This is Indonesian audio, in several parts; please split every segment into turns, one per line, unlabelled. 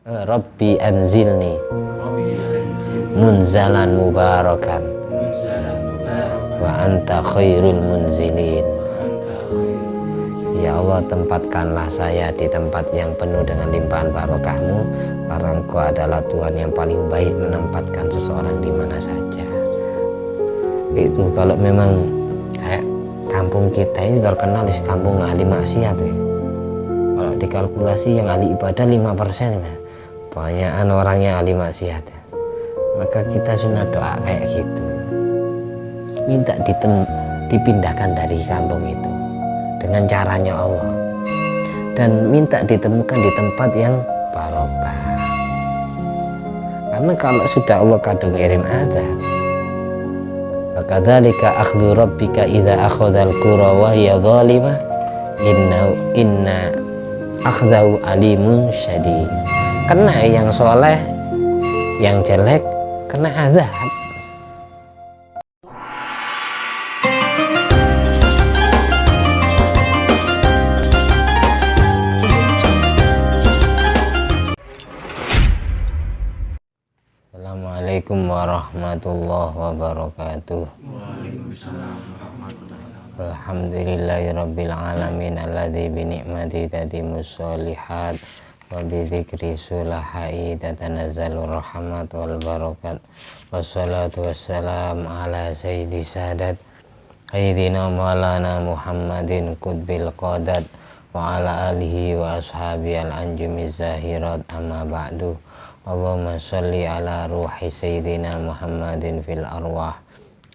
Rabbi anzilni munzalan mubarakan wa anta khairul munzilin. Ya Allah, tempatkanlah saya di tempat yang penuh dengan limpahan barokahmu, karena Engkau adalah Tuhan yang paling baik menempatkan seseorang di mana saja. Itu kalau memang kayak kampung kita ini terkenal kampung ahli maksiat ya. Kalau dikalkulasi yang ahli ibadah 5% ya. Banyakan orang yang ahli maksiat ya. Maka kita sunnah doa kayak gitu, minta dipindahkan dari kampung itu dengan caranya Allah, dan minta ditemukan di tempat yang barokah. Karena kalau sudah Allah kadung ngirim azab, wakadzalika akhdhu rabbika idza akhadhal qura wa hiya zalimah inna akhdahu alimun syadid. Kena yang soleh, yang jelek kena azab. Assalamualaikum warahmatullahi wabarakatuh.
Waalaikumsalam warahmatullahi wabarakatuh.
Alhamdulillahirabbil alamin alladzi bi ni'mati tatimus sholihat wa bi dzikri sulahai tatanazzalur rahmat wal barakat. Wassalatu wassalam ala sayyidi sadat sayyidina maulana Muhammadin qutbil qadat wa ala alihi wa ashabi al anjumiz zahirat, amma ba'du. Allahumma sholli ala ruhi sayyidina Muhammadin fil arwah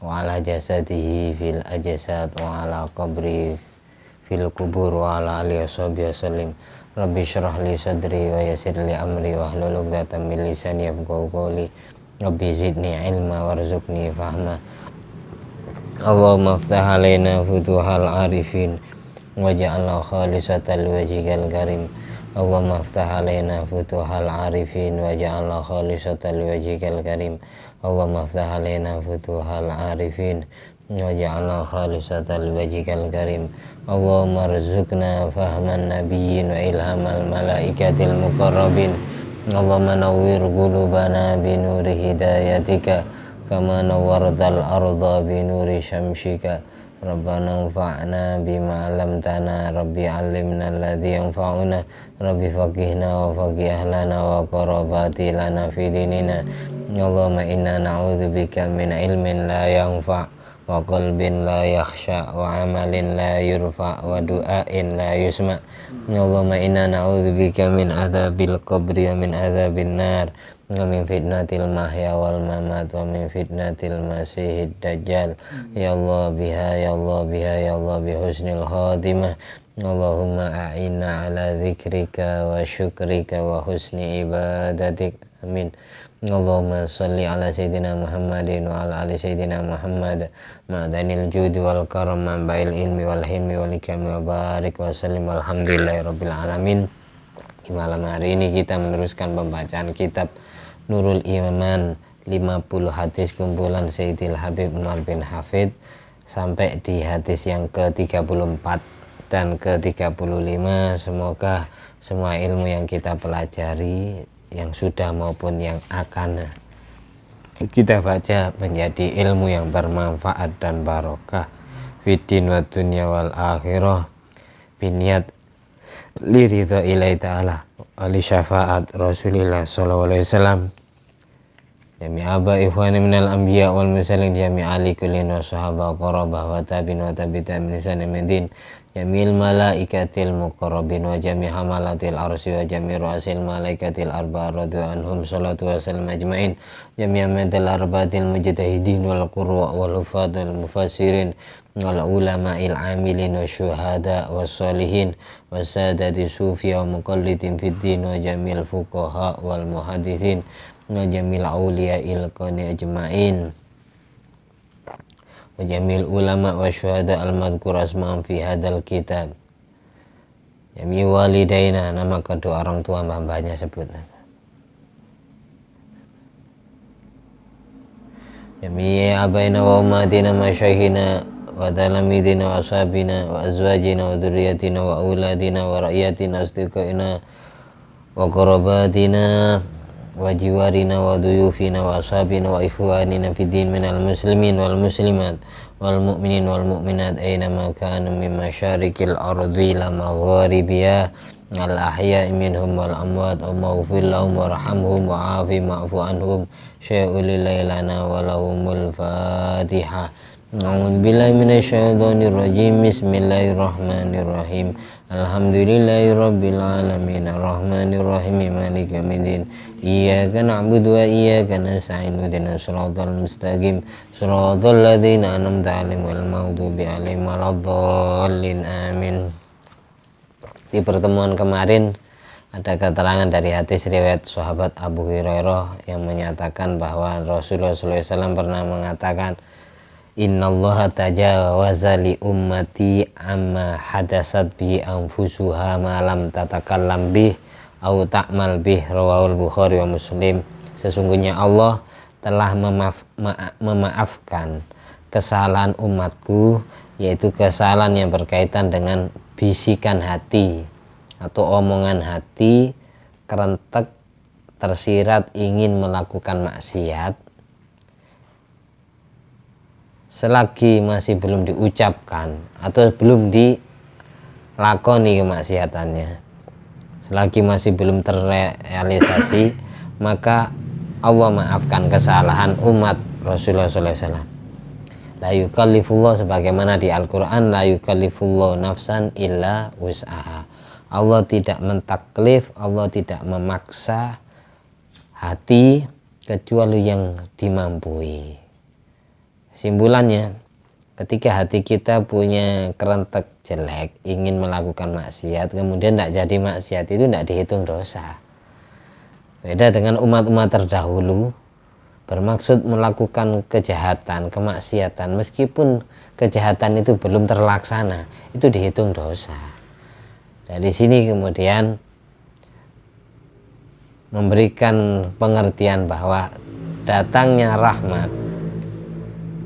wa ala jasadihi fil ajsad wa ala qabri fil kubur wa ala alihi washabihi wasallim. Rabbi syrah li sadri wa yassir li amri wa hlul 'uqdatam min lisani yafqahu qawli. Rabbi zidni ilma warzuqni fahma. Allahumma iftah alaina futuhal arifin waj'alna khalisatal wajhikal karim. Allahumma iftah alaina futuhal arifin waj'alna khalisatal wajhikal karim. Allahumma iftah alaina futuhal arifin waj'alna khalisatal wajhikal karim. Allahumma rzuqna fahman nabiyyin wa ilhamal malaikatil muqarrabin. Allahumma nawwir qulubana bi nuri hidayatika kama nawwartal arda bi nuri syamsika. Rabbana anfa'na bima 'allamtana, Rabbi 'allimna alladhi yanfa'una, Rabbi faqihna wa faqih ahlana wa qarabati lana fi dinina. Allahumma inna na'udzubika min ilmin la yanfa' wa qalbin la yakhsha wa amalin la yurfa wa du'ain la yusma. Allahumma inna na'udzubika min adzabil qabri wa min adzabin nar wa min fitnatil mahya wal mamat wa min fitnatil masihid dajjal. Ya Allah biha, ya Allah biha, ya Allah bi husnil khatimah. Allahumma a'inna ala dzikrika wa syukrika wa husni ibadatik. Amin. Allahumma salli ala sayyidina Muhammadin wa ala ali sayyidina Muhammad ma'danil judi wal karam ma'bail ilmi wal hilmi wal ikami wa barik wa sallim alhamdulillahi rabbil alamin. Di malam hari ini kita meneruskan pembacaan kitab Nurul Iman, 50 hadis kumpulan Sayyidil Habib Umar bin Hafid, sampai di hadis yang ke-34 dan ke-35. Semoga semua ilmu yang kita pelajari, yang sudah maupun yang akan kita baca, menjadi ilmu yang bermanfaat dan barokah fiddin wa dunya wal akhirah, biniat liridha ilai ta'ala wali syafaat Rasulillah sallallahu alaihi wasallam. Jami aba ikhwani minal anbiya wal mursalin, jami ali kullin wa sahaba qarabah wa tabin wa tabita min lisan min jamil malaikatil muqarrabin wa jami hamalatil arsi wa jami ru'asil malaikatil arba radu anhum salatu wa salam ajmain. Jami amadil arbatil mujtahidin wal qurra wal hufadul mufassirin wal ulama'il amilin wa syuhada wa salihin wa sadati sufiya wa muqallidin fid din wa jamil fuqaha wal muhadithin wa jamil awliya'il qani ajmain wa jamil ulama wa syuhada al-madhkur asma'am fi hadal kitab. Jami walidaina, nama kedua orang tua mbah-mbahnya sebut. Jami abaina wa ummatina masyaihina wa talamidina wa ashabina wa azwajina wa dhurriyyatina wa auladina wa ra'yatina asdiqaina wa qarabatina wa jiwarina wa duyufina wa ashabina wa ikhwanina fid din minal muslimin wal muslimat wal mu'minin wal mu'minat aynama kanu min masyarikil ardi la magharibiha al ahya'i minhum wal amwat maghfir lahum warhamhum wa'afi ma'fu anhum syai'ul lailana walahumul fatihah. A'udzubillahi minasyaitonir rajim. Bismillahirrahmanirrahim. Alhamdulillahirabbil alamin arrahmanir rahim maliki yaumiddin. Iyyaka na'budu wa iyyaka nasta'in ihdinas siratal mustaqim siratal ladzina an'amta 'alaihim ghairil maghdubi 'alaihim waladdallin. Amin. Di pertemuan kemarin ada keterangan dari hadis riwayat sahabat Abu Hurairah yang menyatakan bahwa Rasulullah SAW pernah mengatakan, Innallaha tajawaza li ummati amma hadasat bi anfusuha ma lam tatakallam bih au ta'mal bih, rawahul Bukhari wa Muslim. Sesungguhnya Allah telah memaafkan kesalahan umatku, yaitu kesalahan yang berkaitan dengan bisikan hati atau omongan hati, kerentek tersirat ingin melakukan maksiat, selagi masih belum diucapkan atau belum dilakoni kemaksiatannya, selagi masih belum terrealisasi, maka Allah maafkan kesalahan umat Rasulullah SAW. La yukallifullah, sebagaimana di Al-Quran, la yukallifullah nafsan illa wus'aha. Allah tidak mentaklif, Allah tidak memaksa hati kecuali yang dimampui. Simpulannya, ketika hati kita punya kerentek jelek, ingin melakukan maksiat, kemudian tidak jadi maksiat, itu tidak dihitung dosa. Beda dengan umat-umat terdahulu, bermaksud melakukan kejahatan, kemaksiatan, meskipun kejahatan itu belum terlaksana, itu dihitung dosa. Dari sini kemudian memberikan pengertian bahwa datangnya rahmat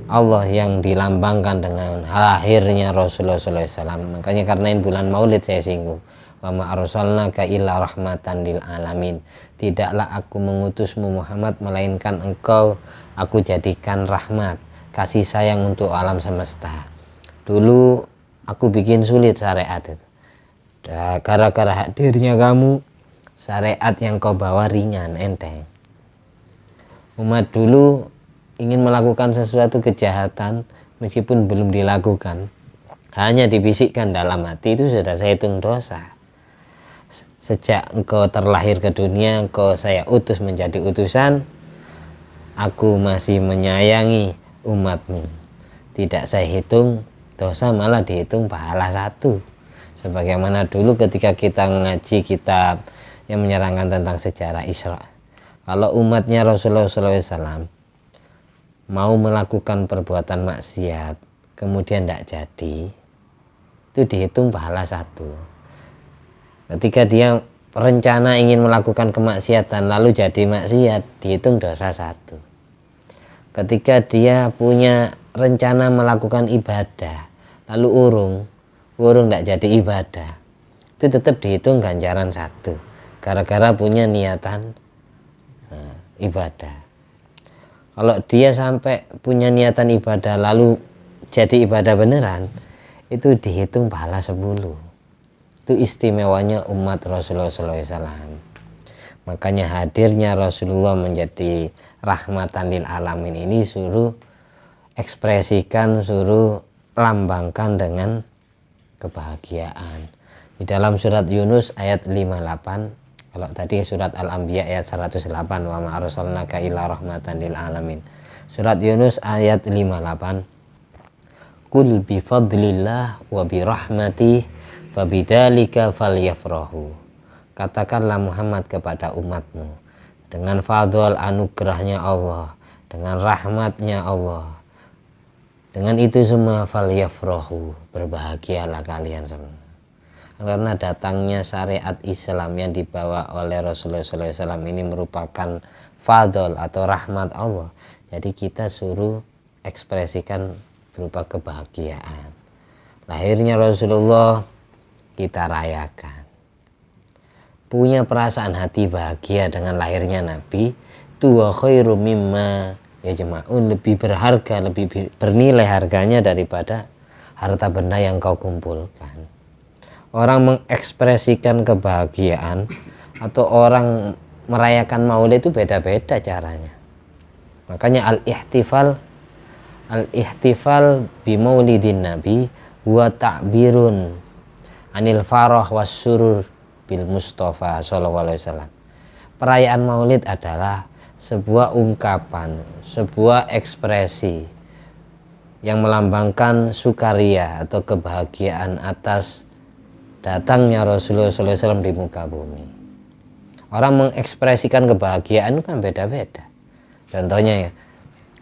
Allah yang dilambangkan dengan lahirnya Rasulullah SAW. Makanya karena ini bulan Maulid saya singgung, wa ma arsalnaka illa rahmatan lil alamin. Tidaklah aku mengutusmu Muhammad melainkan engkau aku jadikan rahmat, kasih sayang untuk alam semesta. Dulu aku bikin sulit syariat itu, gara-gara hadirnya kamu, syariat yang kau bawa ringan, enteng. Umat dulu ingin melakukan sesuatu kejahatan meskipun belum dilakukan, hanya dibisikkan dalam hati, itu sudah saya hitung dosa. Sejak engkau terlahir ke dunia, engkau saya utus menjadi utusan, aku masih menyayangi umatmu, tidak saya hitung dosa, malah dihitung pahala satu. Sebagaimana dulu ketika kita ngaji kitab yang menyerangkan tentang sejarah Isra, kalau umatnya Rasulullah SAW mau melakukan perbuatan maksiat kemudian tidak jadi, itu dihitung pahala satu. Ketika dia rencana ingin melakukan kemaksiatan lalu jadi maksiat, dihitung dosa satu. Ketika dia punya rencana melakukan ibadah lalu urung tidak jadi ibadah, itu tetap dihitung ganjaran satu, gara-gara punya niatan ibadah. Kalau dia sampai punya niatan ibadah lalu jadi ibadah beneran, itu dihitung pahala 10. Itu istimewanya umat Rasulullah SAW. Makanya hadirnya Rasulullah menjadi rahmatan lil alamin ini suruh ekspresikan, suruh lambangkan dengan kebahagiaan. Di dalam surat Yunus ayat 58, kalau tadi surat Al-Anbiya ayat 108, wa ma arsalnaka illa rahmatan lil alamin. Surat Yunus ayat 58, Qul bi fadlillah wa bi rahmatih fabidzalika falyafrahu. Katakanlah Muhammad kepada umatmu, dengan fadl anugerahnya Allah, dengan rahmatnya Allah, dengan itu semua falyafrahu, berbahagialah kalian semua. Karena datangnya syariat Islam yang dibawa oleh Rasulullah SAW ini merupakan fadl atau rahmat Allah. Jadi kita suruh ekspresikan berupa kebahagiaan. Lahirnya Rasulullah kita rayakan. punya perasaan hati bahagia dengan lahirnya Nabi, itu wa khairu mimma yajma'un, lebih berharga, lebih bernilai harganya daripada harta benda yang kau kumpulkan. Orang mengekspresikan kebahagiaan atau orang merayakan maulid itu beda-beda caranya. Makanya al-ihtifal bi maulidin nabi huwa ta'birun anil farah was surur bil Mustafa sallallahu alaihi wasallam. Perayaan maulid adalah sebuah ungkapan, sebuah ekspresi yang melambangkan sukaria atau kebahagiaan atas datangnya Rasulullah SAW di muka bumi. Orang mengekspresikan kebahagiaan kan beda-beda. Contohnya ya,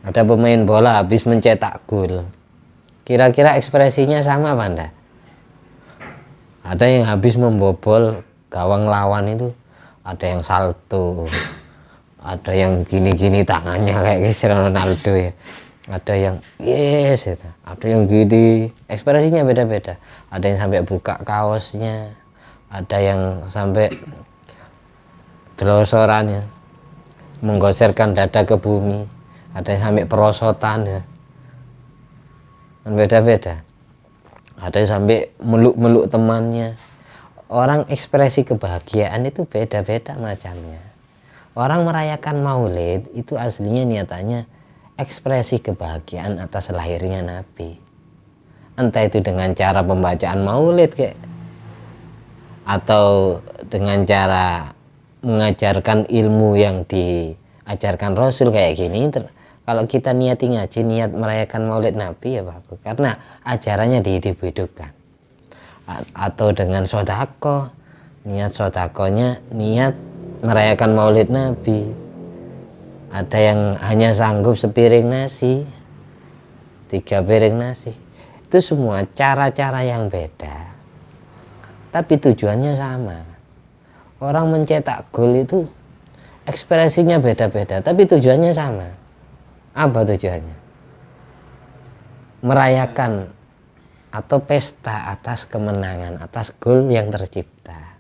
ada pemain bola habis mencetak gol. Kira-kira ekspresinya sama apa enggak? Ada yang habis membobol gawang lawan itu, ada yang salto, ada yang gini-gini tangannya kayak Cristiano Ronaldo ya. Ada yang yes, ada yang gini, ekspresinya beda-beda. Ada yang sampai buka kaosnya, ada yang sampai telosorannya, menggoserkan dada ke bumi, ada yang sampai perosotan ya, beda-beda. Ada yang sampai meluk-meluk temannya. Orang ekspresi kebahagiaan itu beda-beda macamnya. Orang merayakan maulid itu aslinya niatannya ekspresi kebahagiaan atas lahirnya Nabi. Entah itu dengan cara pembacaan maulid kayak, atau dengan cara mengajarkan ilmu yang diajarkan Rasul kayak gini. Kalau kita niat merayakan maulid Nabi ya bagus, karena ajarannya dihidup-hidupkan. Atau dengan sodako, niat sodakonya niat merayakan maulid Nabi. Ada yang hanya sanggup sepiring nasi, 3 piring nasi. Itu semua cara-cara yang beda, tapi tujuannya sama. Orang mencetak gol itu ekspresinya beda-beda, tapi tujuannya sama. Apa tujuannya? Merayakan atau pesta atas kemenangan, atas gol yang tercipta.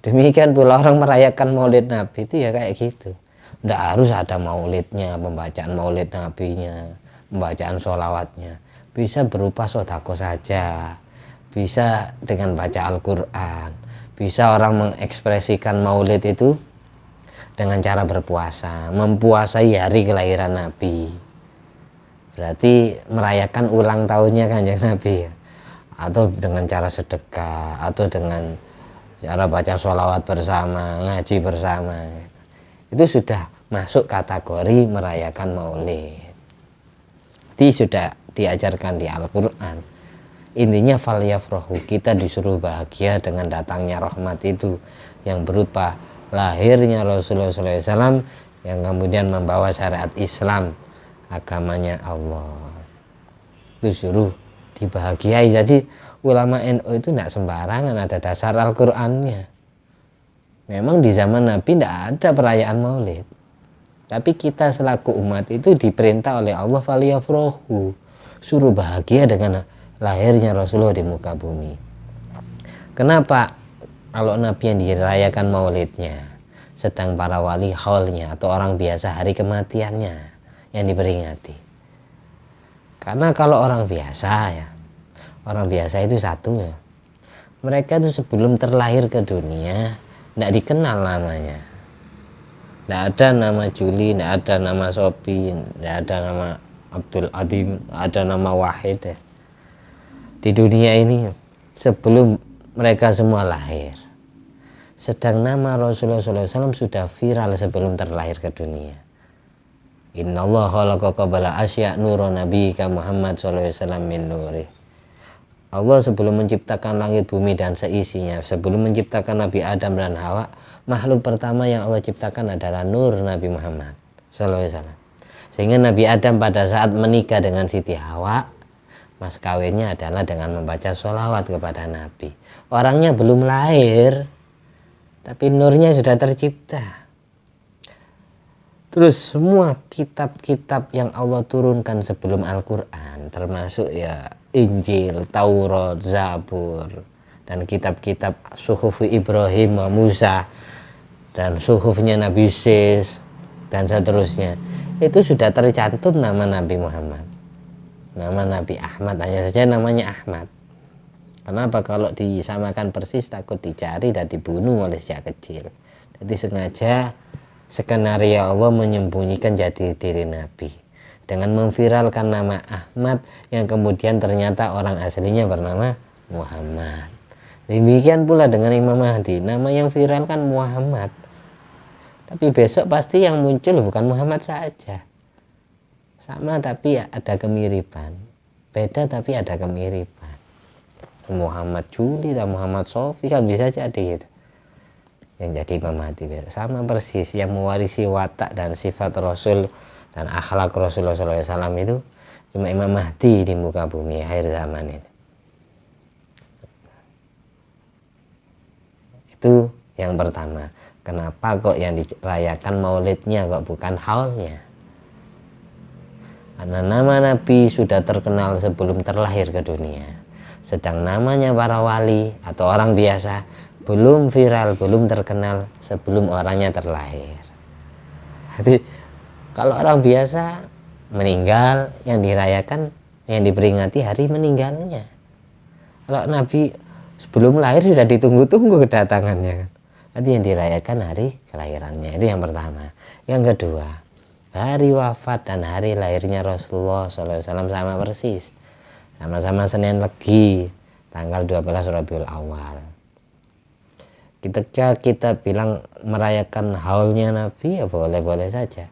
Demikian pula orang merayakan maulid Nabi itu ya kayak gitu. Tidak harus ada maulidnya, pembacaan maulid nabinya, pembacaan sholawatnya. Bisa berupa sodako saja, bisa dengan baca Al-Quran. Bisa orang mengekspresikan maulid itu dengan cara berpuasa, mempuasai hari kelahiran Nabi. Berarti merayakan ulang tahunnya Kanjeng Nabi ya. Atau dengan cara sedekah, atau dengan cara baca sholawat bersama, ngaji bersama. Itu sudah masuk kategori merayakan maulid. Itu sudah diajarkan di Al-Quran. Intinya falyafrahu, kita disuruh bahagia dengan datangnya rahmat itu yang berupa lahirnya Rasulullah SAW yang kemudian membawa syariat Islam, agamanya Allah. Itu suruh dibahagiai. Jadi ulama NU itu tidak sembarangan, ada dasar Al-Qurannya. Memang di zaman Nabi tidak ada perayaan maulid, tapi kita selaku umat itu diperintah oleh Allah faliyafrohu, suruh bahagia dengan lahirnya Rasulullah di muka bumi. Kenapa kalau Nabi yang dirayakan maulidnya, sedang para wali haulnya atau orang biasa hari kematiannya yang diperingati? Karena kalau orang biasa ya, orang biasa itu satu ya, mereka itu sebelum terlahir ke dunia tidak dikenal namanya. Tidak ada nama Juli, tidak ada nama Sopi, tidak ada nama Abdul Adim, tidak ada nama Wahid ya. Di dunia ini sebelum mereka semua lahir. Sedang nama Rasulullah SAW sudah viral sebelum terlahir ke dunia. Innallaha khalaqa qabla asya' nurun nabiyika Muhammad SAW min nurih. Allah sebelum menciptakan langit bumi dan seisinya, sebelum menciptakan Nabi Adam dan Hawa, makhluk pertama yang Allah ciptakan adalah nur Nabi Muhammad SAW. Sehingga Nabi Adam pada saat menikah dengan Siti Hawa, mas kawinnya adalah dengan membaca sholawat kepada Nabi. Orangnya belum lahir, tapi nurnya sudah tercipta. Terus semua kitab-kitab yang Allah turunkan sebelum Al-Quran, termasuk ya Injil, Taurat, Zabur, dan kitab-kitab suhuf Ibrahim wa Musa dan suhufnya Nabi Sis dan seterusnya, itu sudah tercantum nama Nabi Muhammad, nama Nabi Ahmad, hanya saja namanya Ahmad. Kenapa? Kalau disamakan persis takut dicari dan dibunuh oleh sejak kecil. Jadi sengaja skenario Allah menyembunyikan jati diri Nabi dengan memviralkan nama Ahmad yang kemudian ternyata orang aslinya bernama Muhammad. Demikian pula dengan Imam Mahdi, nama yang viral kan Muhammad, tapi besok pasti yang muncul bukan Muhammad saja. Sama tapi ada kemiripan, beda tapi ada kemiripan. Muhammad Juli dan Muhammad Sofi kan bisa jadi gitu. Yang jadi Imam Mahdi sama persis, yang mewarisi watak dan sifat Rasul dan akhlak Rasulullah SAW itu cuma Imam Mahdi di muka bumi akhir zaman ini. Itu yang pertama. Kenapa kok yang dirayakan maulidnya kok bukan haulnya? Karena nama Nabi sudah terkenal sebelum terlahir ke dunia. Sedang namanya para wali atau orang biasa belum viral, belum terkenal sebelum orangnya terlahir. Jadi kalau orang biasa meninggal, yang dirayakan, yang diperingati hari meninggalnya. Kalau Nabi sebelum lahir sudah ditunggu-tunggu kedatangannya kan. Nanti yang dirayakan hari kelahirannya. Itu yang pertama. Yang kedua, hari wafat dan hari lahirnya Rasulullah SAW sama persis. Sama-sama Senin Legi, tanggal 12 Rabiul Awal. Kita bilang merayakan haulnya Nabi, ya boleh-boleh saja.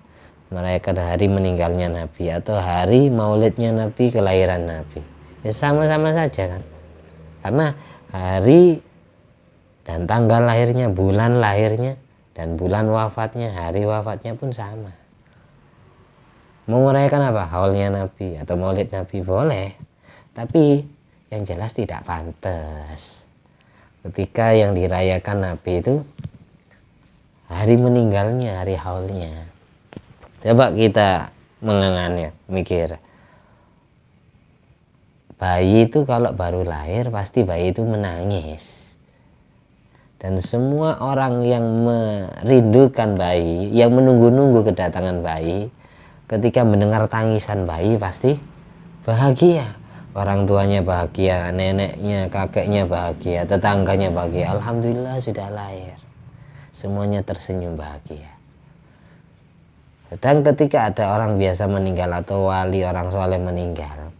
Merayakan hari meninggalnya Nabi atau hari maulidnya Nabi, kelahiran Nabi. Ya sama-sama saja kan. Karena hari dan tanggal lahirnya, bulan lahirnya, dan bulan wafatnya, hari wafatnya pun sama. Mau merayakan apa? Haulnya Nabi atau maulid Nabi boleh. Tapi yang jelas tidak pantas ketika yang dirayakan Nabi itu hari meninggalnya, hari haulnya. Coba kita mengenannya, mikir. Bayi itu kalau baru lahir pasti bayi itu menangis. Dan semua orang yang merindukan bayi, yang menunggu-nunggu kedatangan bayi, ketika mendengar tangisan bayi pasti bahagia. Orang tuanya bahagia, neneknya, kakeknya bahagia, tetangganya bahagia. Alhamdulillah sudah lahir. Semuanya tersenyum bahagia. Dan ketika ada orang biasa meninggal atau wali orang soleh meninggal,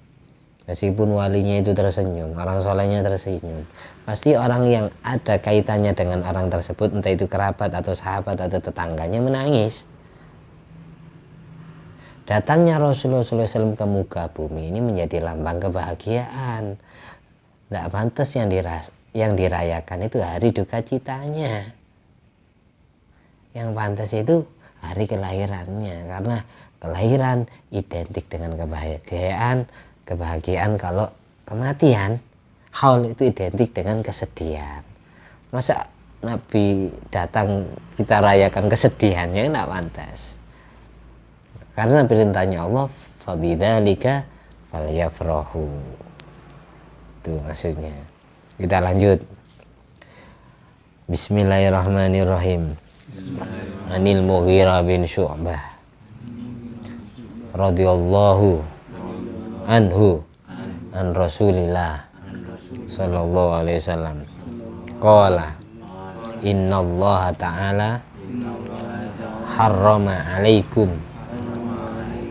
meskipun walinya itu tersenyum, orang solehnya tersenyum, pasti orang yang ada kaitannya dengan orang tersebut, entah itu kerabat atau sahabat atau tetangganya, menangis. Datangnya Rasulullah SAW ke muka bumi ini menjadi lambang kebahagiaan. Tidak pantas yang dirayakan itu hari duka citanya. Yang pantas itu hari kelahirannya. Karena kelahiran identik dengan kebahagiaan. Kebahagiaan kalau kematian, haul itu identik dengan kesedihan. Masa Nabi datang kita rayakan kesedihannya, tidak pantas. Karena perintahnya Allah, fabidzalika falyafrahu. Itu maksudnya. Kita lanjut. Bismillahirrahmanirrahim. Anil Mughirah bin Syu'bah radhiyallahu anhu an Rasulillah sallallahu alaihi wasallam qala innallaha ta'ala harrama alaikum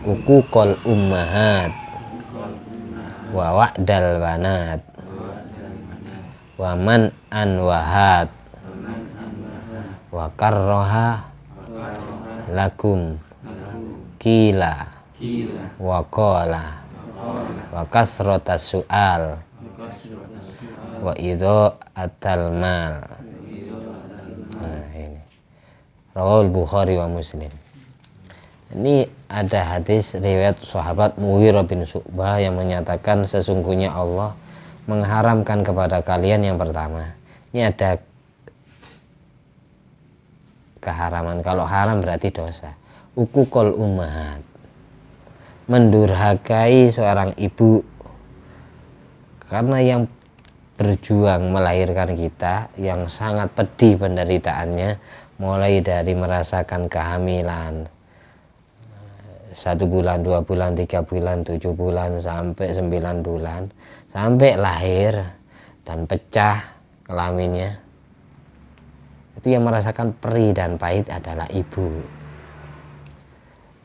uquqal ummahat wa wa'dal banat wa man anwahat wa karraha lakum kila wa qala wa kasratas su'al wa idha'atal mal. Nah ini Rawahul Bukhari wa Muslim. Ini ada hadis riwayat sahabat Mughirah bin Syu'bah yang menyatakan sesungguhnya Allah mengharamkan kepada kalian yang pertama. Ini ada keharaman. Kalau haram berarti dosa. Uququl ummahat. Mendurhakai seorang ibu. Karena yang berjuang melahirkan kita, yang sangat pedih penderitaannya, mulai dari merasakan kehamilan 1 bulan, 2 bulan, 3 bulan, 7 bulan, sampai 9 bulan, sampai lahir dan pecah kelaminnya. Itu yang merasakan perih dan pahit adalah ibu.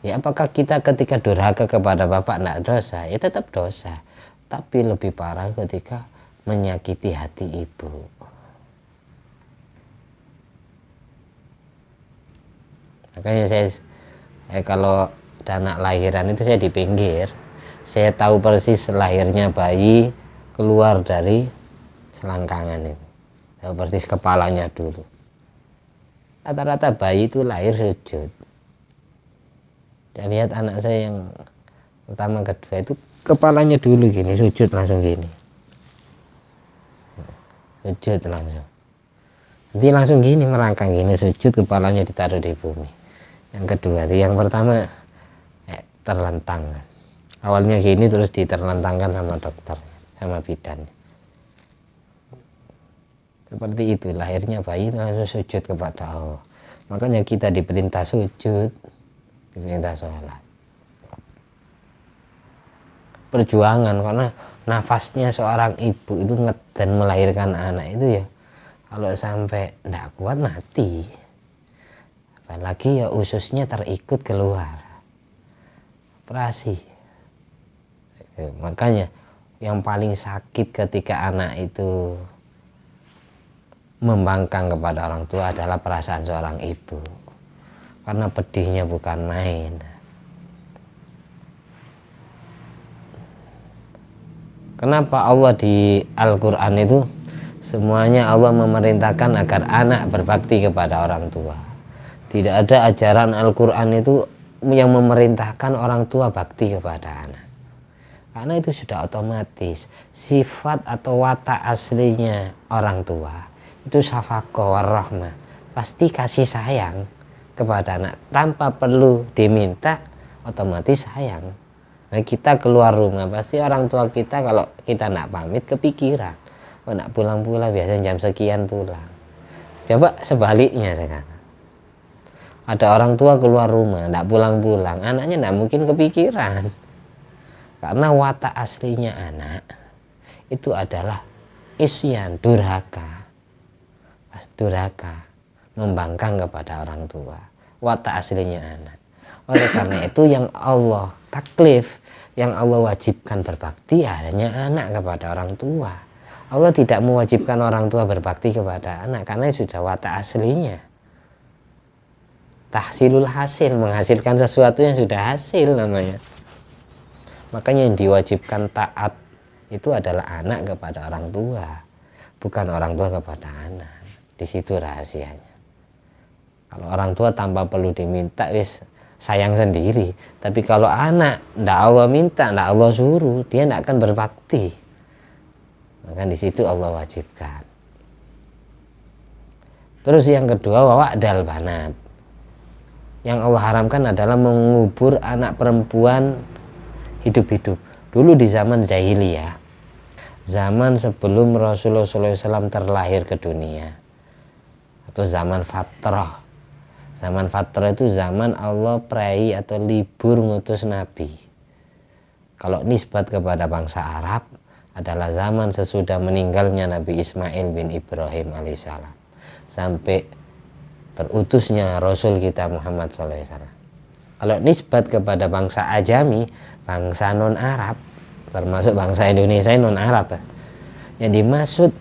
Ya, apakah kita ketika durhaka kepada bapak tidak dosa? Ya tetap dosa, tapi lebih parah ketika menyakiti hati ibu. Makanya saya kalau anak lahiran itu saya di pinggir, saya tahu persis lahirnya bayi keluar dari selangkangan itu, tahu persis kepalanya dulu. Rata-rata bayi itu lahir sujud. Saya lihat anak saya yang pertama kedua itu kepalanya dulu gini, sujud langsung gini, sujud langsung, nanti langsung gini merangkang gini, sujud, kepalanya ditaruh di bumi. Yang kedua itu, yang pertama terlentang, awalnya gini terus diterlentangkan sama dokter, sama bidan. Seperti itu lahirnya bayi, langsung sujud kepada Allah. Makanya kita diperintah sujud, diperintah sholat. Perjuangan, karena nafasnya seorang ibu itu ngeden melahirkan anak itu ya, kalau sampai tidak kuat mati. Apalagi ya ususnya terikut keluar, operasi. Makanya yang paling sakit ketika anak itu membangkang kepada orang tua adalah perasaan seorang ibu, karena pedihnya bukan main. Kenapa Allah di Al-Quran itu semuanya Allah memerintahkan agar anak berbakti kepada orang tua? Tidak ada ajaran Al-Quran itu yang memerintahkan orang tua bakti kepada anak, karena itu sudah otomatis. Sifat atau watak aslinya orang tua itu syafaqah warahmah, pasti kasih sayang kepada anak tanpa perlu diminta, otomatis sayang. Nah, kita keluar rumah pasti orang tua kita kalau kita nak pamit kepikiran, oh nak pulang-pulang biasanya jam sekian pulang. Coba sebaliknya sekarang, ada orang tua keluar rumah tidak pulang-pulang, anaknya tidak mungkin kepikiran, karena watak aslinya anak itu adalah isyan, durhaka, membangkang kepada orang tua, watak aslinya anak. Oleh karena itu yang Allah taklif, yang Allah wajibkan berbakti hanya anak kepada orang tua. Allah tidak mewajibkan orang tua berbakti kepada anak karena sudah watak aslinya. Tahsilul hasil, menghasilkan sesuatu yang sudah hasil namanya. Makanya yang diwajibkan taat itu adalah anak kepada orang tua, bukan orang tua kepada anak. Di situ rahasianya. Kalau orang tua tanpa perlu diminta wis sayang sendiri, tapi kalau anak ndak Allah minta, ndak Allah suruh, dia ndak akan berbakti. Maka di situ Allah wajibkan. Terus yang kedua, wa'dal banat. Yang Allah haramkan adalah mengubur anak perempuan hidup-hidup. Dulu di zaman jahiliyah, zaman sebelum Rasulullah SAW terlahir ke dunia, atau zaman fatrah. Zaman fatrah itu zaman Allah prei atau libur ngutus Nabi. Kalau nisbat kepada bangsa Arab adalah zaman sesudah meninggalnya Nabi Ismail bin Ibrahim alaihissalam sampai terutusnya Rasul kita Muhammad SAW. Kalau nisbat kepada bangsa Ajami, bangsa non-Arab, termasuk bangsa Indonesia non-Arab, yang dimaksud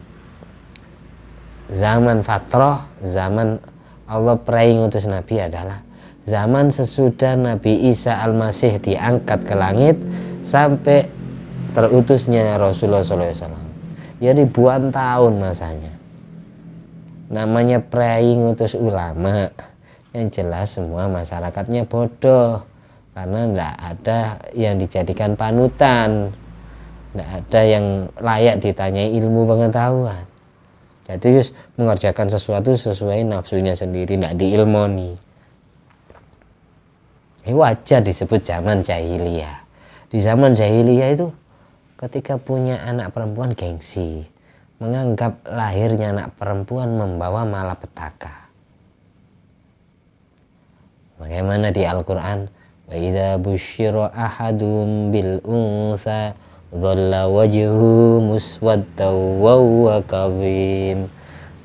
zaman fatrah, zaman Allah prei ngutus Nabi adalah zaman sesudah Nabi Isa Al-Masih diangkat ke langit sampai terutusnya Rasulullah SAW. Ya ribuan tahun masanya. Namanya prei ngutus ulama, yang jelas semua masyarakatnya bodoh, karena tidak ada yang dijadikan panutan, tidak ada yang layak ditanyai ilmu pengetahuan. Jadi mengerjakan sesuatu sesuai nafsunya sendiri, tidak diilmoni. Ini wajar disebut zaman jahiliyah. Di zaman jahiliyah itu ketika punya anak perempuan gengsi, menganggap lahirnya anak perempuan membawa malapetaka. Bagaimana di Al-Quran, wa idza busyira ahadum bil unsa dhalla wajhu muswaddaw wa huwa kadhim.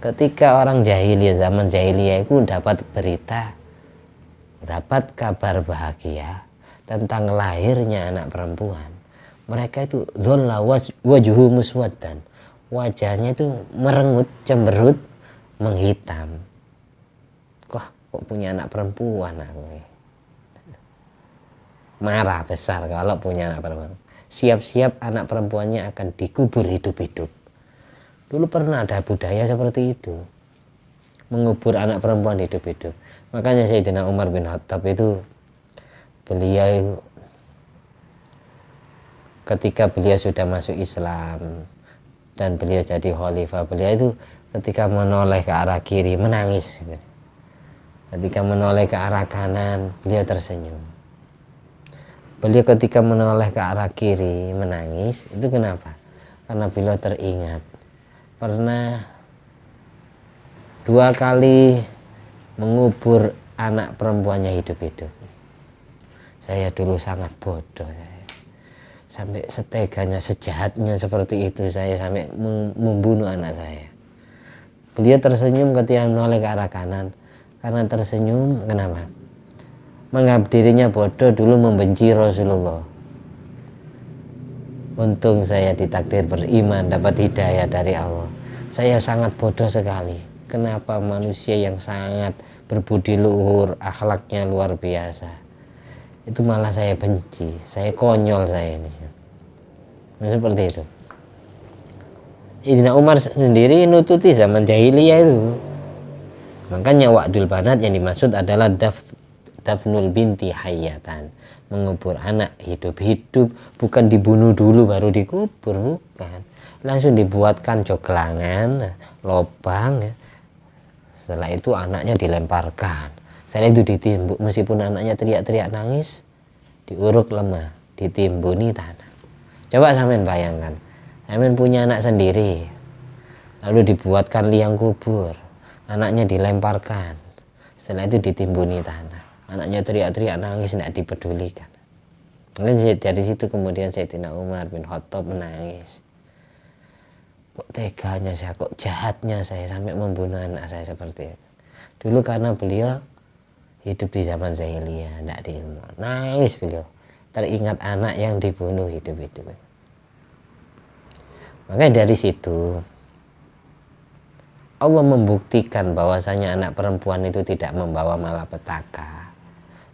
Ketika orang jahiliyah, zaman jahiliyah itu dapat berita, dapat kabar bahagia tentang lahirnya anak perempuan, mereka itu dhalla wajhu muswaddan, wajahnya itu merengut, cemberut, menghitam. Kok punya anak perempuan aku? Marah besar kalau punya anak perempuan. Siap-siap anak perempuannya akan dikubur hidup-hidup. Dulu pernah ada budaya seperti itu, mengubur anak perempuan hidup-hidup. Makanya Sayyidina Umar bin Khattab itu, beliau ketika beliau sudah masuk Islam dan beliau jadi khalifah, beliau itu ketika menoleh ke arah kiri menangis. Ketika menoleh ke arah kanan, beliau tersenyum. Beliau ketika menoleh ke arah kiri menangis, itu kenapa? Karena beliau teringat pernah 2 kali mengubur anak perempuannya hidup-hidup. Saya dulu sangat bodoh, sampai seteganya, sejahatnya seperti itu saya sampai membunuh anak saya. Beliau tersenyum ketika menoleh ke arah kanan. Karena tersenyum, kenapa? Menganggap dirinya bodoh, dulu membenci Rasulullah. Untung saya ditakdir beriman, dapat hidayah dari Allah. Saya sangat bodoh sekali. Kenapa manusia yang sangat berbudi luhur, akhlaknya luar biasa, itu malah saya benci, saya konyol saya ini. Nah, seperti itu. Sayyidina Umar sendiri nututi zaman jahiliyah itu. Makanya wa'dul banat yang dimaksud adalah dafnul binti hayatan, mengubur anak hidup-hidup, bukan dibunuh dulu baru dikubur, bukan. Langsung dibuatkan joglangan, lubang, ya. Setelah itu anaknya dilemparkan. Setelah itu ditimbun, meskipun anaknya teriak-teriak nangis, diuruk lemah, ditimbuni tanah. Coba sampean bayangkan, sampean punya anak sendiri, lalu dibuatkan liang kubur, anaknya dilemparkan, setelah itu ditimbuni tanah, anaknya teriak-teriak nangis, tidak dipedulikan. Dari situ kemudian Sayyidina Umar bin Khattab menangis. Kok teganya saya, kok jahatnya saya sampai membunuh anak saya seperti itu. Dulu karena beliau hidup di zaman jahiliyah, tidak diilmu, nangis beliau, teringat anak yang dibunuh hidup-hidup. Makanya dari situ Allah membuktikan bahwasanya anak perempuan itu tidak membawa malapetaka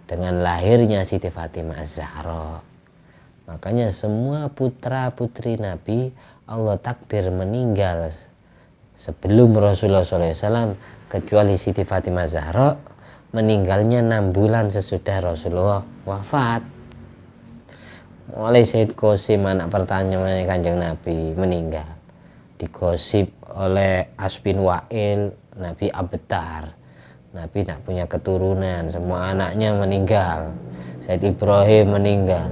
dengan lahirnya Siti Fatimah Az-Zahra. Makanya semua putra putri Nabi Allah takdir meninggal sebelum Rasulullah SAW, kecuali Siti Fatimah Az-Zahra meninggalnya 6 bulan sesudah Rasulullah wafat. Oleh Sayyid Qasim, anak pertama Kanjeng Nabi, meninggal. Digosip oleh As bin Wa'il, Nabi Abtar, Nabi tidak punya keturunan, semua anaknya meninggal. Sayyid Ibrahim meninggal,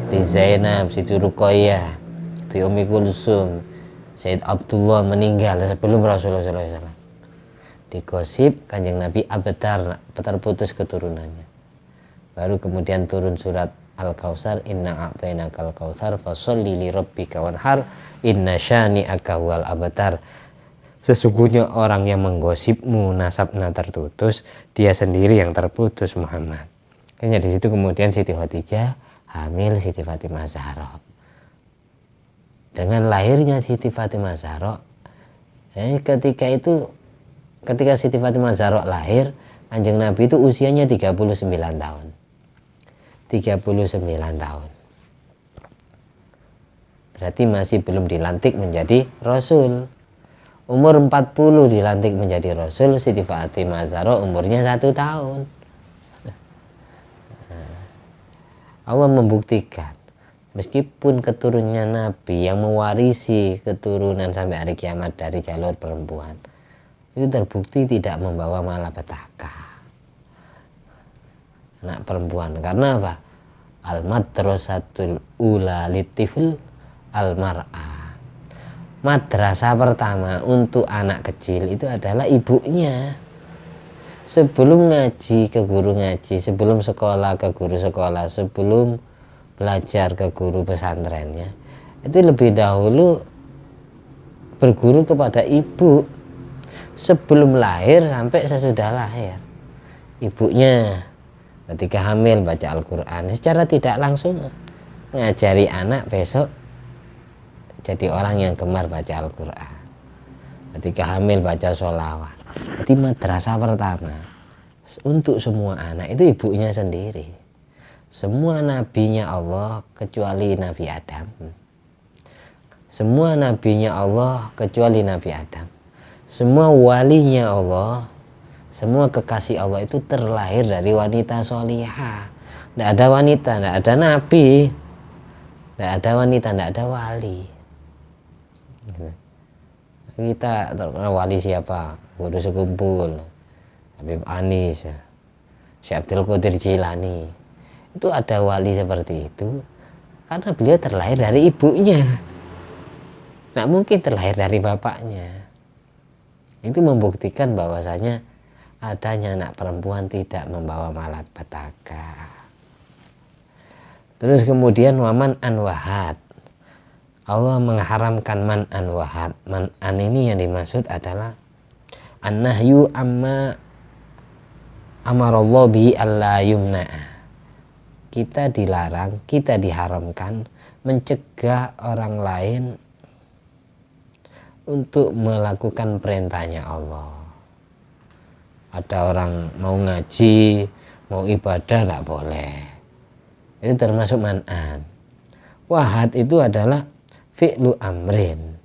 Siti Zainab, Siti Ruqayyah, Siti Ummi Kulsum, Sayyid Abdullah meninggal sebelum Rasulullah SAW. Digosip Kanjeng Nabi Abtar, terputus keturunannya. Baru kemudian turun surat Al-Kautsar, inna a'tainakal kautsar fasholli li rabbika wanhar inna syani'aka huwal abtar. Sesungguhnya orang yang menggosipmu nasabnya terputus, dia sendiri yang terputus, Muhammad. Kayaknya di situ kemudian Siti Khadijah hamil Siti Fatimah Zahra. Dengan lahirnya Siti Fatimah Zahra, ketika Siti Fatimah Zahra lahir, Kanjeng Nabi itu usianya 39 tahun. 39 tahun. Berarti masih belum dilantik menjadi Rasul. Umur 40 dilantik menjadi Rasul. Siti Fatimah Zahra umurnya 1 tahun. Allah membuktikan, meskipun keturunannya Nabi yang mewarisi keturunan sampai hari kiamat dari jalur perempuan, itu terbukti tidak membawa malapetaka. Anak perempuan, karena apa? Al-madrasatul ula litifl al-mar'ah. madrasah pertama untuk anak kecil itu adalah ibunya. Sebelum ngaji ke guru ngaji, sebelum sekolah ke guru sekolah, sebelum belajar ke guru pesantrennya, itu lebih dahulu berguru kepada ibu. Sebelum lahir sampai sesudah lahir, ibunya ketika hamil baca Al-Quran, secara tidak langsung ngajari anak besok jadi orang yang gemar baca Al-Quran. Ketika hamil baca sholawat. Jadi madrasah pertama untuk semua anak itu ibunya sendiri. Semua nabinya Allah kecuali Nabi Adam. Semua nabinya Allah kecuali Nabi Adam. Semua walinya Allah, semua kekasih Allah itu terlahir dari wanita solihah. Tidak ada wanita, tidak ada nabi, tidak ada wanita, tidak ada wali. Kita terkenal wali siapa? Guru Sekumpul, Habib Anis, Syekh Abdul Qadir Jilani. Itu ada wali seperti itu karena beliau terlahir dari ibunya. Nggak mungkin terlahir dari bapaknya. Itu membuktikan bahwasanya adanya anak perempuan tidak membawa malapetaka. Terus kemudian waman anwahat. Allah mengharamkan man'an wahad. Man'an ini yang dimaksud adalah an-nahyu amma amarallahu bihi alla yumna'a. Kita dilarang, kita diharamkan mencegah orang lain untuk melakukan perintahnya Allah. Ada orang mau ngaji, mau ibadah nggak boleh. Itu termasuk man'an. Wahad itu adalah fi'lu amrin.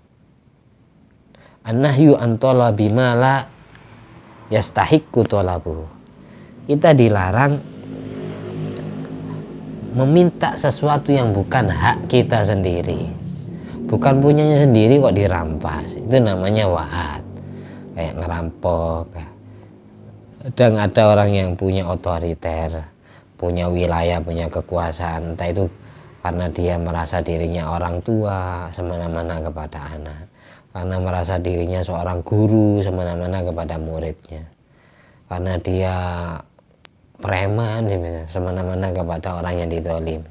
An-nahyu an talabi ma la yastahiqqu talabu. Kita dilarang meminta sesuatu yang bukan hak kita sendiri. Bukan punyanya sendiri kok dirampas. Itu namanya wahad. Kayak ngerampok. Kadang ada orang yang punya otoriter, punya wilayah, punya kekuasaan, entah itu karena dia merasa dirinya orang tua semena-mena kepada anak, karena merasa dirinya seorang guru semena-mena kepada muridnya, karena dia preman semena-mena kepada orang yang ditolim.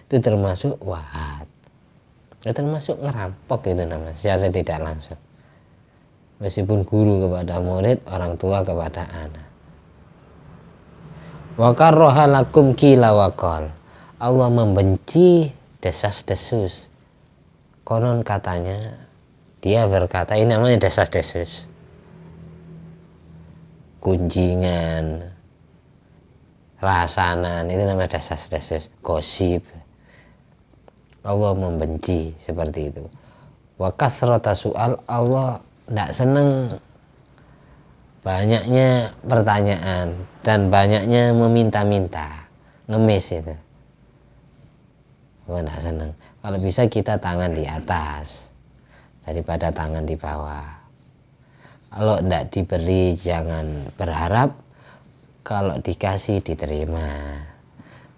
Itu termasuk wahad. Itu termasuk ngerampok, itu namanya secara tidak langsung. Meskipun guru kepada murid, orang tua kepada anak. Wa karraha lakum qila wa qal. Allah membenci desas-desus. Konon katanya, dia berkata, ini namanya desas-desus. Kunjingan, rasanan, itu namanya desas-desus. Gosip. Allah membenci seperti itu. Wa kasrata su'al, Allah tidak senang banyaknya pertanyaan dan banyaknya meminta-minta, ngemis itu. Allah tidak senang. Kalau bisa kita tangan di atas daripada tangan di bawah. Kalau tidak diberi jangan berharap, kalau dikasih diterima.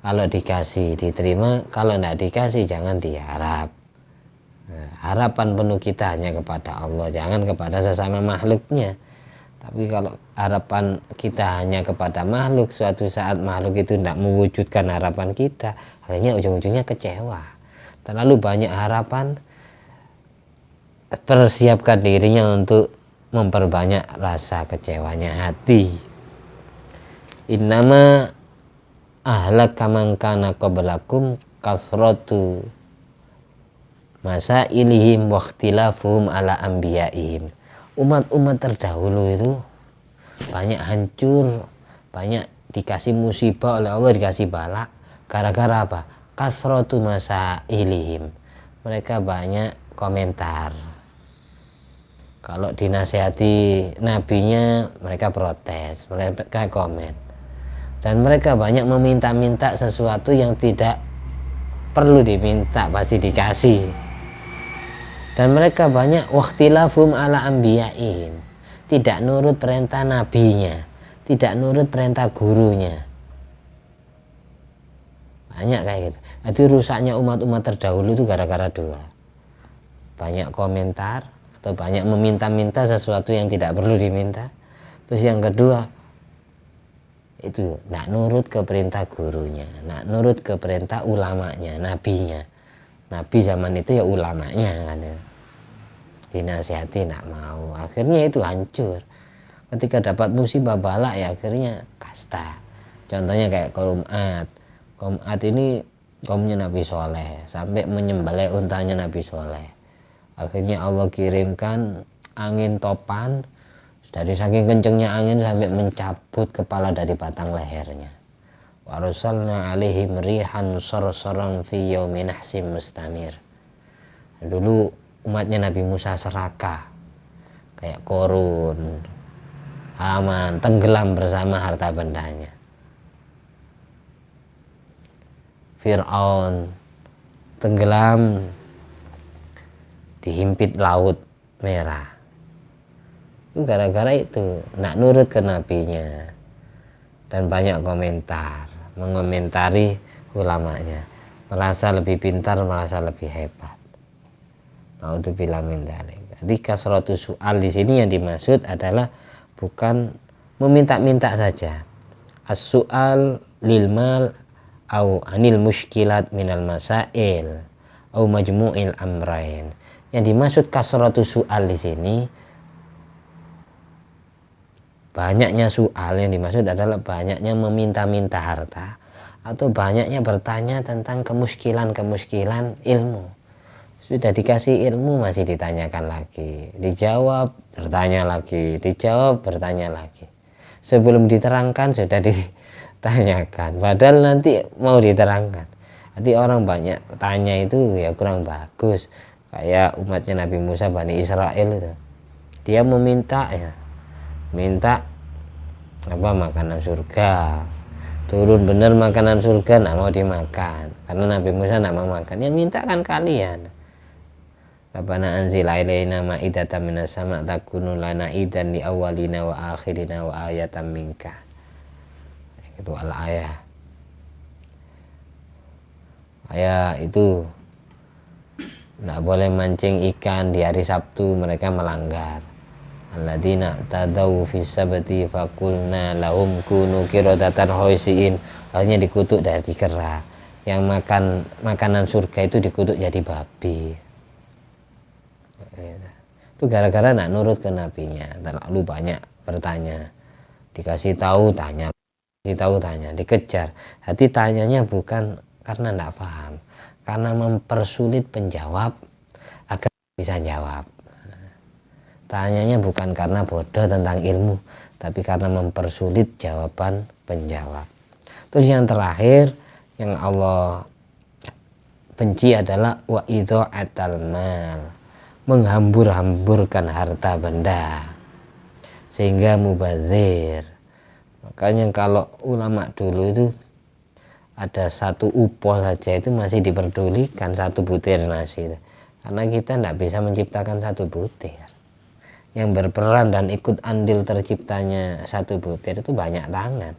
Kalau dikasih diterima, kalau tidak dikasih jangan diharap. Nah, harapan penuh kita hanya kepada Allah, jangan kepada sesama makhluknya. Tapi kalau harapan kita hanya kepada makhluk, suatu saat makhluk itu tidak mewujudkan harapan kita, akhirnya ujung-ujungnya kecewa. Terlalu banyak harapan, persiapkan dirinya untuk memperbanyak rasa kecewanya hati. Innama ahlaka man kana qablakum kasratu masailihim wa ikhtilafuhum ala anbiya'ihim. Umat-umat terdahulu itu banyak hancur, banyak dikasih musibah oleh Allah, dikasih bala. Gara-gara apa? Kasratu masailihim. Mereka banyak komentar. Kalau dinasihati nabinya, mereka protes, mereka komen. Dan mereka banyak meminta-minta sesuatu yang tidak perlu diminta, pasti dikasih. Dan mereka banyak wakhtilafum ala anbiya'in, tidak nurut perintah nabinya, tidak nurut perintah gurunya. Banyak kayak gitu. Jadi rusaknya umat-umat terdahulu itu gara-gara dua. Banyak komentar, atau banyak meminta-minta sesuatu yang tidak perlu diminta. Terus yang kedua itu nak nurut ke perintah gurunya, nak nurut ke perintah ulamanya, nabinya. Nabi zaman itu ya ulamanya kan ya. Dinasihati nak mau, akhirnya itu hancur. Ketika dapat musibah bala ya akhirnya kasta. Contohnya kayak kaum Ad. Kaum Ad ini kaumnya Nabi Soleh, sampai menyembelih untanya Nabi Soleh. Akhirnya Allah kirimkan angin topan, dari saking kencengnya angin sampai mencabut kepala dari batang lehernya. Wa arsalna alaihim rihan sarsaran fi yaumin nahsim mustamir. Dulu umatnya Nabi Musa serakah, kayak Korun, Haman, tenggelam bersama harta bendanya. Fir'aun tenggelam dihimpit laut merah. Itu gara-gara itu nak nurut ke nabinya. Dan banyak komentar, mengomentari ulamanya, merasa lebih pintar, merasa lebih hebat. Naudzubillah min dzalik. Jadi kasratu soal di sini yang dimaksud adalah bukan meminta-minta saja. As-su'al lil mal au anil muskilat minal masail au majmu'il amrain. Yang dimaksud kasratu soal di sini, banyaknya soal yang dimaksud adalah banyaknya meminta-minta harta atau banyaknya bertanya tentang kemuskilan-kemuskilan ilmu. Sudah dikasih ilmu masih ditanyakan lagi, dijawab bertanya lagi, dijawab bertanya lagi. Sebelum diterangkan sudah ditanyakan, padahal nanti mau diterangkan. Nanti orang banyak tanya itu ya kurang bagus. Kayak umatnya Nabi Musa, Bani Israel itu, dia meminta ya, minta apa, makanan surga, turun bener makanan surga, nggak mau dimakan karena Nabi Musa nggak mau makan. Ya minta kan kalian, Rabbana anzil ilaina ma'idatan minas sama' takunu lana idan li awwalina wa akhirina wa ayatan minka. Itu al-ayah. Ayah itu tidak boleh mancing ikan di hari Sabtu, mereka melanggar. Alladzina tadau fi sabti faqulna lahum kunu qiradatan khasiin. Akhirnya dikutuk dari kera. Yang makan makanan surga itu dikutuk jadi babi. Itu gara-gara nak nurut ke nabinya, terlalu banyak bertanya, dikasih tahu tanya, dikasih tahu tanya, dikejar. Hati tanyanya bukan karena tidak paham, karena mempersulit penjawab agar bisa jawab. Tanyanya bukan karena bodoh tentang ilmu, tapi karena mempersulit jawaban penjawab. Terus yang terakhir yang Allah benci adalah wa idha'atal mal, menghambur-hamburkan harta benda sehingga mubazir. Makanya kalau ulama dulu itu ada satu upol saja itu masih diperdulikan, satu butir nasi, karena kita tidak bisa menciptakan satu butir. Yang berperan dan ikut andil terciptanya satu butir itu banyak tangan,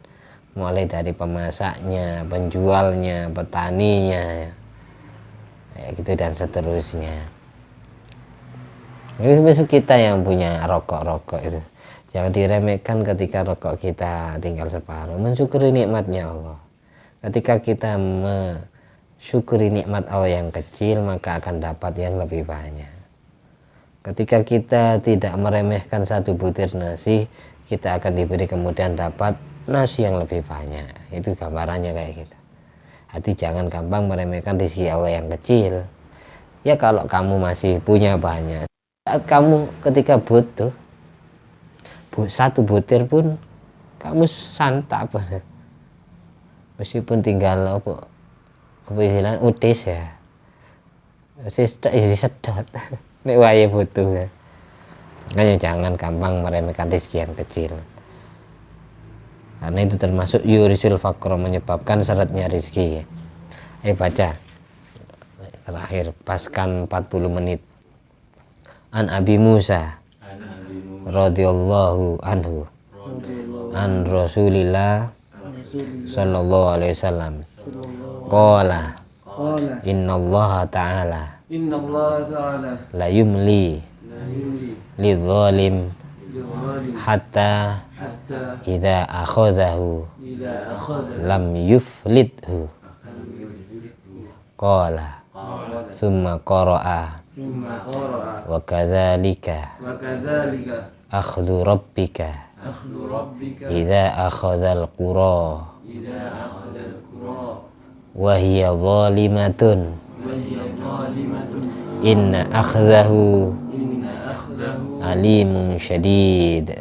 mulai dari pemasaknya, penjualnya, petaninya, ya gitu dan seterusnya. Itu besok kita yang punya rokok-rokok itu jangan diremehkan. Ketika rokok kita tinggal separuh, mensyukuri nikmatnya Allah. Ketika kita mensyukuri nikmat Allah yang kecil, maka akan dapat yang lebih banyak. Ketika kita tidak meremehkan satu butir nasi, kita akan diberi kemudian dapat nasi yang lebih banyak. Itu gambarannya kayak gitu. Hati jangan gampang meremehkan rezeki Allah yang kecil. Ya kalau kamu masih punya banyak, saat kamu ketika butuh satu butir pun kamu santap, meskipun tinggal apa istilahnya utis ya, sedot nek wae butuh. Makanya jangan gampang meremehkan rezeki yang kecil, karena itu termasuk yurisul faqra, menyebabkan syaratnya rezeki. Ayo baca terakhir paskan 40 menit. An Abi Musa radhiyallahu anhu an Rasulillah sallallahu alaihi wasallam qala innallaha ta'ala la yumli lidzalim hatta idza akhadhahu lam yuflithu qala thumma qara'a wa kadzalika akhdhu rabbika idza akhadhal qura wa hiya zalimatun inna akhdahu alimun syadid.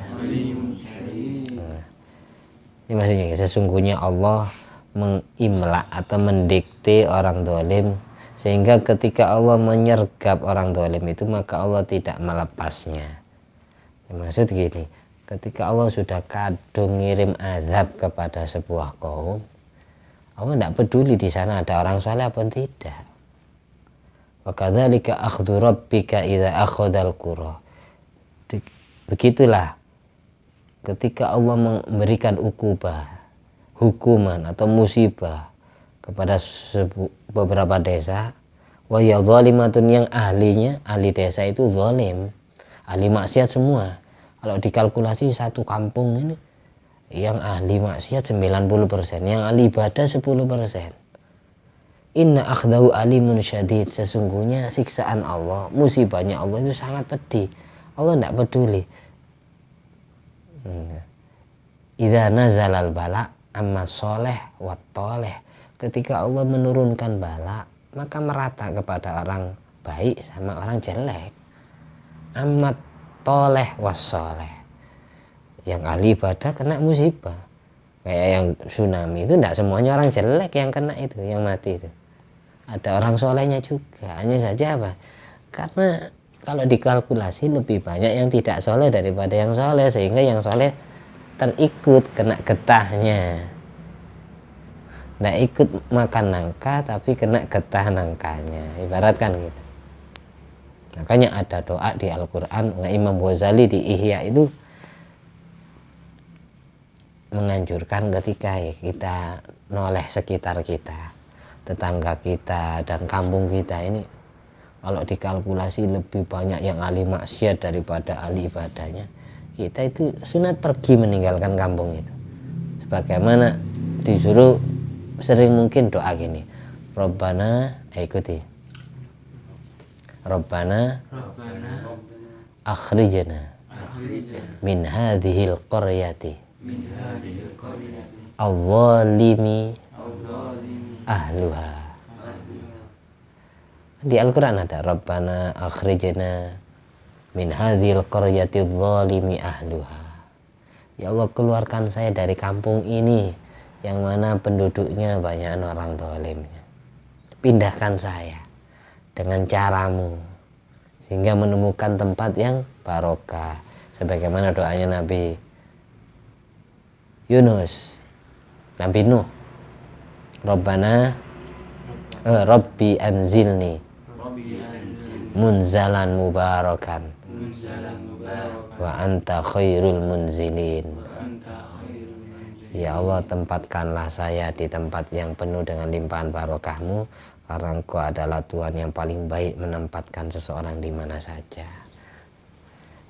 Ini maksudnya sesungguhnya Allah mengimla atau mendikte orang zalim, sehingga ketika Allah menyergap orang zalim itu maka Allah tidak melepasnya. Maksud gini, ketika Allah sudah kadung ngirim azab kepada sebuah kaum, Allah tidak peduli di sana ada orang saleh apa tidak. Wa kadzalika akhdhu rabbika idza akhadhal qura. Begitulah ketika Allah memberikan hukuman atau musibah kepada beberapa desa, wa ya zalimatun, yang ahli desa itu zalim, ahli maksiat semua. Kalau dikalkulasi satu kampung ini yang ahli maksiat 90%, yang ahli ibadah 10%. Inna akhdahu alimun syadid, sesungguhnya siksaan Allah, musibahnya Allah itu sangat pedih. Allah tidak peduli. Idza nazalal bala amma soleh wa toleh, ketika Allah menurunkan bala maka merata kepada orang baik sama orang jelek. Amat toleh wassoleh, yang ahli ibadah kena musibah kayak yang tsunami itu tidak semuanya orang jelek yang kena itu, yang mati itu, ada orang solehnya juga. Hanya saja apa, karena kalau dikalkulasi lebih banyak yang tidak soleh daripada yang soleh, sehingga yang soleh terikut kena getahnya. Nggak ikut makan nangka tapi kena getah nangkanya, ibaratkan gitu. Makanya ada doa di Al-Quran, Imam Ghazali di Ihya itu menganjurkan ketika kita noleh sekitar kita, tetangga kita dan kampung kita ini, kalau dikalkulasi lebih banyak yang ahli maksiat daripada ahli ibadahnya, kita itu sunat pergi meninggalkan kampung itu. Sebagaimana disuruh sering mungkin doa gini, Rabbana, ikuti, Rabbana akhrijna min hadhil qaryati al-zalimi ahluha. Di Al-Quran ada Rabbana akhrijna min hadhil qaryati zalimi ahluha. Ya Allah, keluarkan saya dari kampung ini yang mana penduduknya banyak orang zalimnya. Pindahkan saya dengan caramu sehingga menemukan tempat yang barokah, sebagaimana doanya Nabi Yunus, Nabi Nuh, Rabbi anzilni munzalan mubarakan wa anta khairul munzilin. Ya Allah, tempatkanlah saya di tempat yang penuh dengan limpahan barokahmu, karena Engkau adalah Tuhan yang paling baik menempatkan seseorang di mana saja.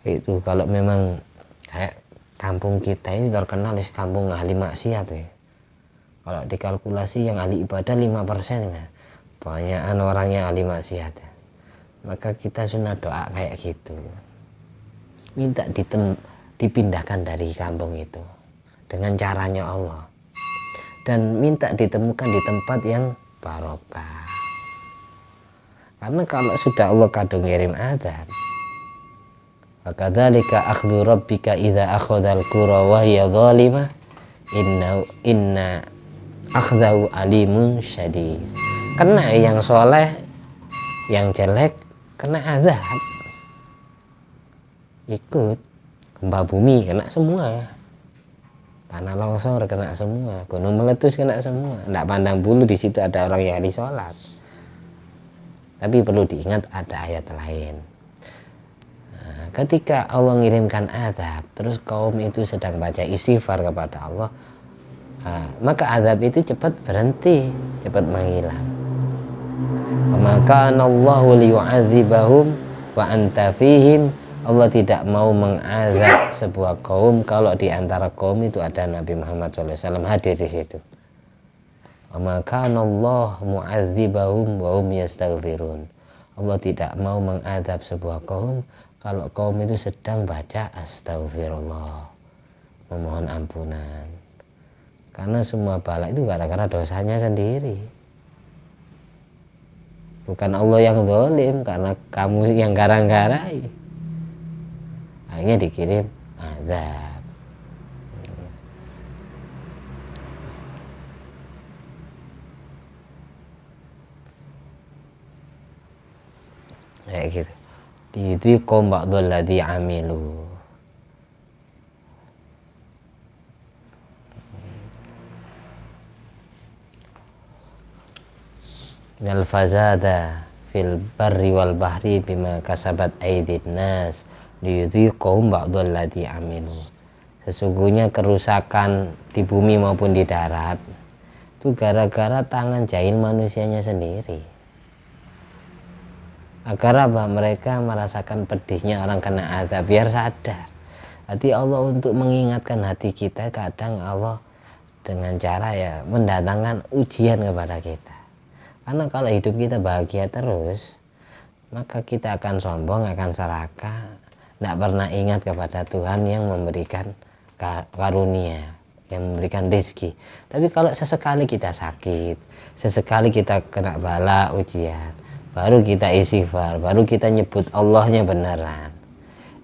Itu kalau memang kayak kampung kita ini terkenal kampung ahli maksiat ya. Kalau dikalkulasi yang ahli ibadah 5% ya. Banyakan orang yang ahli maksiat ya. Maka kita sunah doa kayak gitu, minta dipindahkan dari kampung itu dengan caranya Allah, dan minta ditemukan di tempat yang barokah. Karena kalau sudah Allah kadung ngirim azab, wa kadzalika akhdhu rabbika idza akhadhal qura wa hiya zalimah inna akhdahu alimun syadid. Kena yang soleh, yang jelek kena azab, ikut gempa bumi kena semua, tanah longsor kena semua, gunung meletus kena semua. Tidak pandang bulu di situ ada orang yang ahli sholat. Tapi perlu diingat ada ayat lain. Nah, ketika Allah mengirimkan azab, terus kaum itu sedang baca istighfar kepada Allah, maka azab itu cepat berhenti, cepat menghilang. Maka Allahu liyu'adzibahum wa anta fihim, Allah tidak mau mengazab sebuah kaum kalau di antara kaum itu ada Nabi Muhammad SAW hadir di situ. Wa ma kana Allah mu'adzibahum wa hum yastaghfirun. Allah tidak mau mengazab sebuah kaum kalau kaum itu sedang baca astagfirullah, memohon ampunan. Karena semua bala itu gara-gara dosanya sendiri. Bukan Allah yang zalim, karena kamu yang garang-garai. Akhirnya dikirim azab. Kayak gitu. Didiqom ba'dul ladzi amilu. Minal fazada fil barri wal bahri bima kasabat aydin nas liyudhiqahum ba'dul ladzi amilu. Sesungguhnya kerusakan di bumi maupun di darat itu gara-gara tangan jahil manusianya sendiri. Agar apa? Mereka merasakan pedihnya orang kena azab, biar sadar. Hati Allah untuk mengingatkan hati kita, kadang Allah dengan cara ya mendatangkan ujian kepada kita. Karena kalau hidup kita bahagia terus, maka kita akan sombong, akan serakah, tidak pernah ingat kepada Tuhan yang memberikan karunia, yang memberikan rezeki. Tapi kalau sesekali kita sakit, sesekali kita kena bala ujian, baru kita istighfar, baru kita nyebut Allahnya beneran.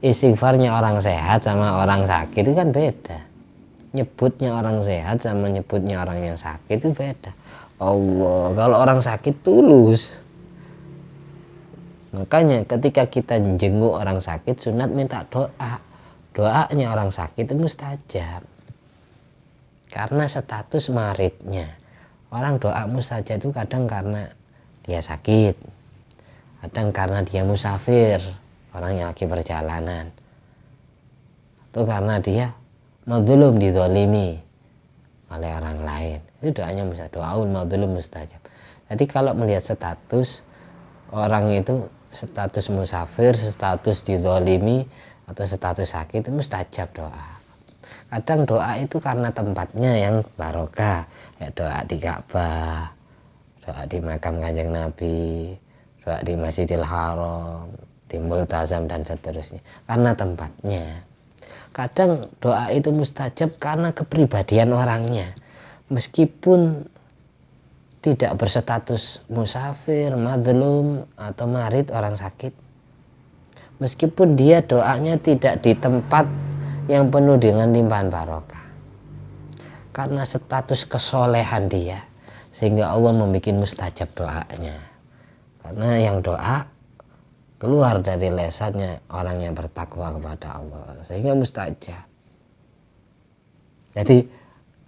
Istighfarnya orang sehat sama orang sakit itu kan beda. Nyebutnya orang sehat sama nyebutnya orang yang sakit itu beda. Allah, kalau orang sakit tulus. Makanya ketika kita jenguk orang sakit, sunat minta doa. Doanya orang sakit itu mustajab. Karena status maridnya. Orang doa mustajab itu kadang karena dia sakit, kadang karena dia musafir, orang yang lagi perjalanan, atau karena dia madzlum, dizalimi oleh orang lain. Itu doanya mustajab, doaul madzlum mustajab. Jadi kalau melihat status orang itu, status musafir, status dizalimi, atau status sakit, itu mustajab doa. Kadang doa itu karena tempatnya yang barokah, ya doa di Ka'bah, doa di makam Kanjeng Nabi, doa di Masjidil Haram, di Multazam dan seterusnya, karena tempatnya. Kadang doa itu mustajab karena kepribadian orangnya, meskipun tidak berstatus musafir, madzlum atau marid, orang sakit, meskipun dia doanya tidak di tempat yang penuh dengan limpahan barokah, karena status kesolehan dia, sehingga Allah membuat mustajab doanya. Karena yang doa keluar dari lesannya orang yang bertakwa kepada Allah, sehingga mustajab. Jadi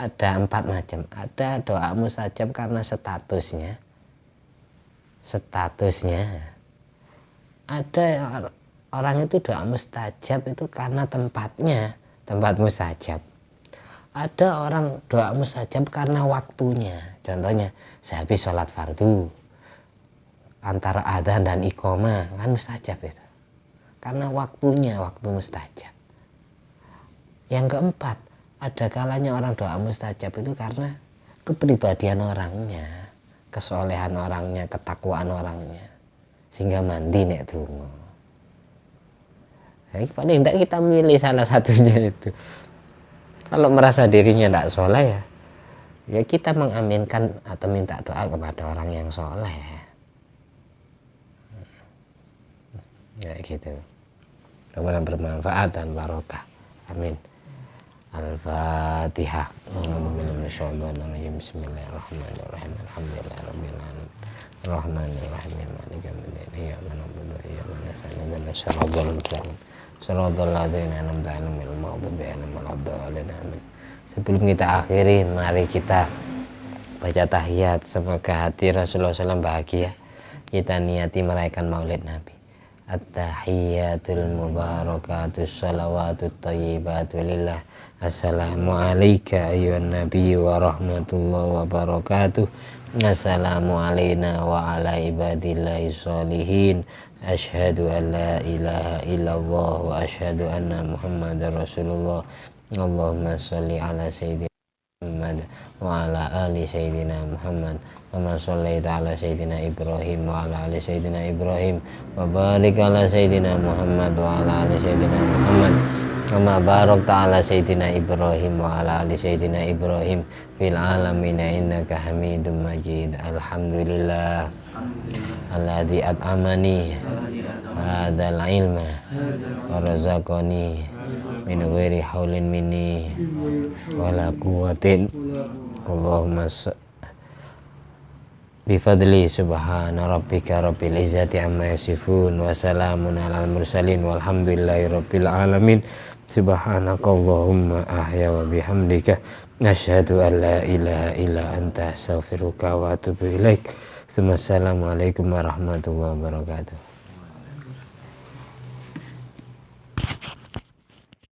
ada 4 macam. Ada doa mustajab karena statusnya. Ada orang itu doa mustajab itu karena tempatnya, tempat mustajab. Ada orang doa mustajab karena waktunya. Contohnya sehabis sholat fardu, antara adzan dan iqamah, kan mustajab itu. Karena waktunya, waktu mustajab. Yang keempat, ada kalanya orang doa mustajab itu karena kepribadian orangnya, kesolehan orangnya, ketakwaan orangnya, sehingga mandi nek donga. Jadi paling tidak kita milih salah satunya itu. Kalau merasa dirinya tidak soleh, ya kita mengaminkan atau minta doa kepada orang yang soleh. Ya gitu. Mudah-mudahan bermanfaat dan barokah. Amin. Al-Fatihah. Bismillahirrahmanirrahim. Alhamdulillahirabbil alamin. Ar-Rahmanir-Rahim. Maliki yaumiddin. Iyyaka na'budu wa iyyaka nasta'in. Ihdinas siratal mustaqim. Shiratal ladzina an'amta 'alaihim ghairil maghdubi 'alaihim waladdallin. Amin. Sebelum kita akhiri, mari kita baca tahiyat. Semoga hati Rasulullah SAW bahagia. Kita niati merayakan Maulid Nabi. at-tahiyyatul mubarakatus salawatut thayyibatu lillah. Assalamu alayka ayyuhan nabiy wa rahmatullahi wa barakatuh. Assalamu alayna wa ala ibadillahi sholihin. Asyhadu an la ilaha illallah wa asyhadu anna muhammadar rasulullah. Allahumma sholli ala sayyidina Muhammad wa ala ali sayyidina Muhammad kama shallaita ala sayyidina Ibrahim wa ala ali sayyidina Ibrahim wa barik ala sayyidina Muhammad wa ala ali sayyidina Muhammad kama barakta ala sayyidina Ibrahim wa ala ali sayyidina Ibrahim fil alamin innaka Hamidum Majid. Alhamdulillah alladzi at'amani hadzal ilma wa razaqani min ghairi haulin minni wala quwwatin. Allahumma bifadli subhana rabbika rabbil izzati amma yasifun wa salamun alal mursalin walhamdulillahi rabbil alamin. Subhanakallahumma ahya wa bihamdika asyhadu an la ilaha illa anta astaghfiruka wa atubu ilaik. Assalamualaikum warahmatullahi wabarakatuh.